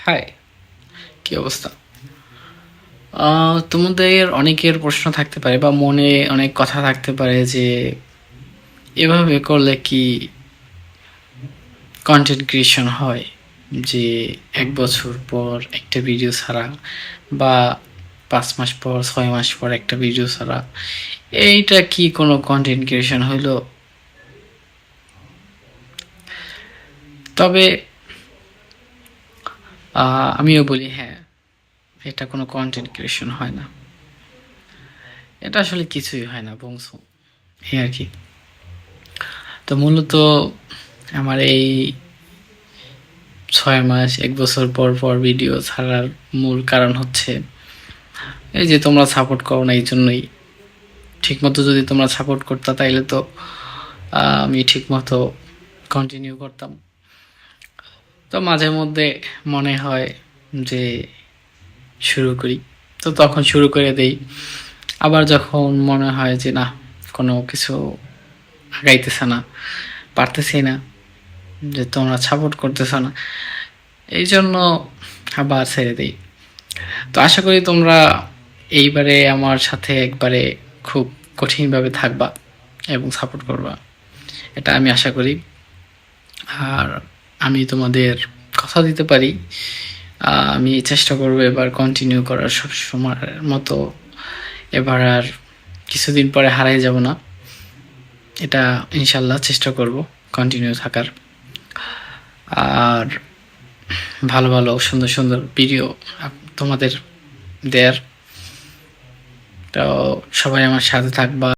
High, কি অবস্থা? তোমাদের অনেকের প্রশ্ন থাকতে পারে বা মনে অনেক কথা থাকতে পারে যে এভাবে করলে কি কন্টেন্ট ক্রিয়েশন হয়? যে ১ বছর পর একটা ভিডিও ছাড়া বা ৫ মাস পর ৬ মাস পর একটা ভিডিও ছাড়া, এইটা কি কোনো কন্টেন্ট ক্রিয়েশন হইল? তবে আমিও বলি হ্যাঁ, এটা কোনো কন্টেন্ট ক্রিয়েশন হয় না। এটা আসলে কিছুই হয় না, বংশু, এই আর কি। তো মূলত আমার এই ৬ মাস ১ বছর পর পর ভিডিও ছাড়ার মূল কারণ হচ্ছে এই যে তোমরা সাপোর্ট করো না, এই জন্যই। ঠিকমতো যদি তোমরা সাপোর্ট করতা তাইলে তো আমি ঠিকমতো কন্টিনিউ করতাম। তো মাঝে মধ্যে মনে হয় যে শুরু করি, তো তখন শুরু করে দেই। আবার যখন মনে হয় যে না, কোনো কিছু আগাইতেছে না, পারতেছি না, যে তোমরা সাপোর্ট করতেছ না, এই জন্য আবার ছেড়ে দিই। তো আশা করি তোমরা এইবারে আমার সাথে একবারে খুব কঠিনভাবে থাকবা এবং সাপোর্ট করবা, এটা আমি আশা করি। আর আমি তোমাদের কথা দিতে পারি, আমি চেষ্টা করবো এবার কন্টিনিউ করার, সব সময়ের মতো। এবার আর কিছুদিন পরে হারাই যাব না, এটা ইনশাল্লাহ চেষ্টা করব কন্টিনিউ থাকার। আর ভালো ভালো সুন্দর সুন্দর ভিডিও তোমাদের দেয়ার। তো সবাই আমার সাথে থাকবা।